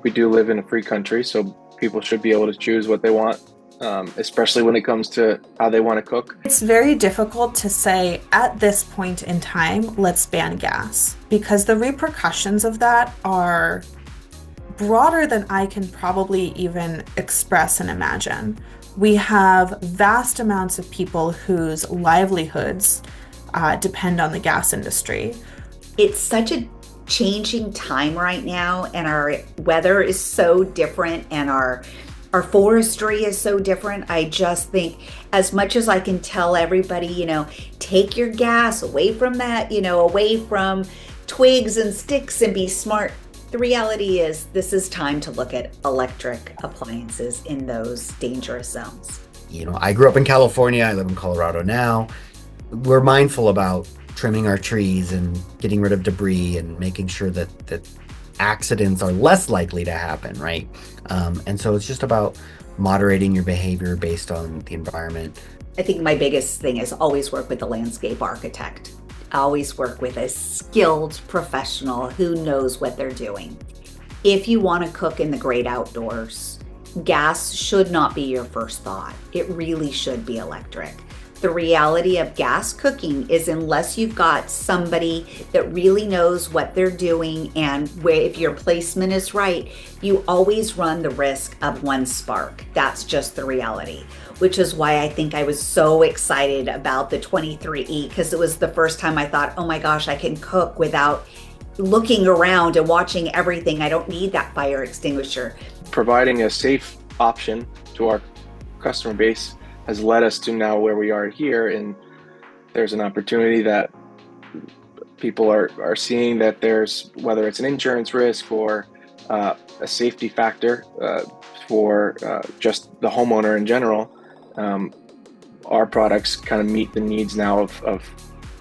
we do live in a free country, so people should be able to choose what they want, especially when it comes to how they want to cook. It's very difficult to say at this point in time, let's ban gas, because the repercussions of that are broader than I can probably even express and imagine. We have vast amounts of people whose livelihoods depend on the gas industry. It's such a changing time right now, and our weather is so different, and our forestry is so different. I just think, as much as I can tell everybody, take your gas away from that, away from twigs and sticks and be smart. The reality is this is time to look at electric appliances in those dangerous zones. I grew up in California. I live in Colorado now. We're mindful about trimming our trees and getting rid of debris and making sure that accidents are less likely to happen, right? And so it's just about moderating your behavior based on the environment. I think my biggest thing is always work with a landscape architect. Always work with a skilled professional who knows what they're doing. If you want to cook in the great outdoors, gas should not be your first thought. It really should be electric. The reality of gas cooking is, unless you've got somebody that really knows what they're doing, and if your placement is right, you always run the risk of one spark. That's just the reality, which is why I think I was so excited about the 23E, because it was the first time I thought, oh my gosh, I can cook without looking around and watching everything. I don't need that fire extinguisher. Providing a safe option to our customer base has led us to now where we are here, and there's an opportunity that people are seeing that there's, whether it's an insurance risk or a safety factor for just the homeowner in general, our products kind of meet the needs now of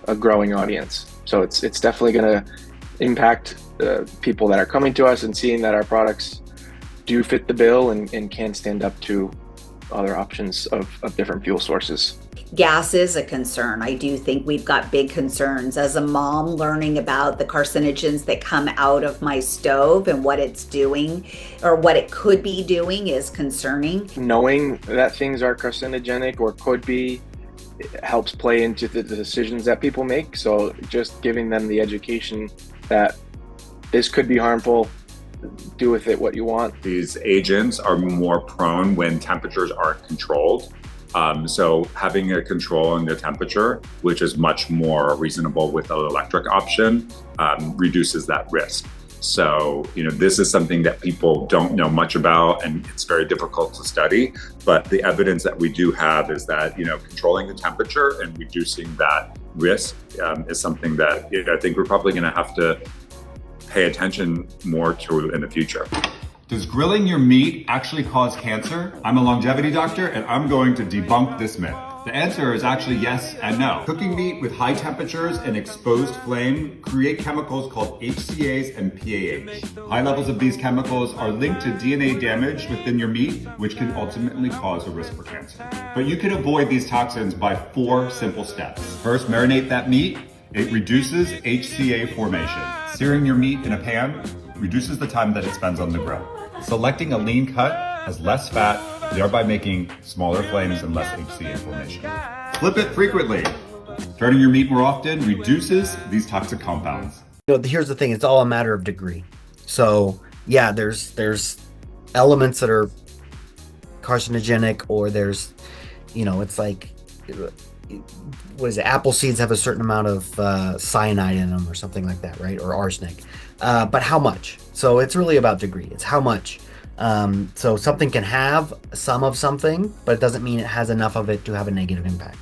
a growing audience. So it's definitely going to impact people that are coming to us and seeing that our products do fit the bill and can stand up to other options of different fuel sources. Gas is a concern. I do think we've got big concerns. As a mom, learning about the carcinogens that come out of my stove and what it's doing, or what it could be doing, is concerning. Knowing that things are carcinogenic or could be helps play into the decisions that people make. So just giving them the education that this could be harmful, do with it what you want. These agents are more prone when temperatures aren't controlled. So having a control on the temperature, which is much more reasonable with an electric option, reduces that risk. So, this is something that people don't know much about, and it's very difficult to study. But the evidence that we do have is that, controlling the temperature and reducing that risk is something that I think we're probably going to have to pay attention more to in the future. Does grilling your meat actually cause cancer? I'm a longevity doctor, and I'm going to debunk this myth. The answer is actually yes and no. Cooking meat with high temperatures and exposed flame create chemicals called HCAs and PAH. High levels of these chemicals are linked to DNA damage within your meat, which can ultimately cause a risk for cancer. But you can avoid these toxins by 4 simple steps. First, marinate that meat. It reduces HCA formation. Searing your meat in a pan reduces the time that it spends on the grill. Selecting a lean cut has less fat, thereby making smaller flames and less HCA formation. Flip it frequently. Turning your meat more often reduces these toxic compounds. Here's the thing, it's all a matter of degree. So yeah, there's elements that are carcinogenic, or there's, it's like, what is it? Apple seeds have a certain amount of cyanide in them or something like that, right? Or arsenic. But how much? So it's really about degree. It's how much. So something can have some of something, but it doesn't mean it has enough of it to have a negative impact.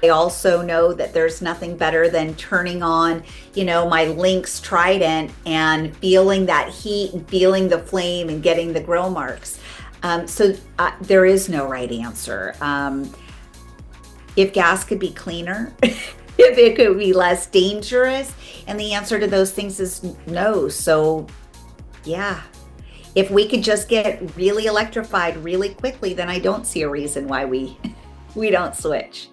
I also know that there's nothing better than turning on, my Lynx Trident and feeling that heat and feeling the flame and getting the grill marks. So there is no right answer. If gas could be cleaner, if it could be less dangerous, and the answer to those things is no. So yeah, if we could just get really electrified really quickly, then I don't see a reason why we don't switch.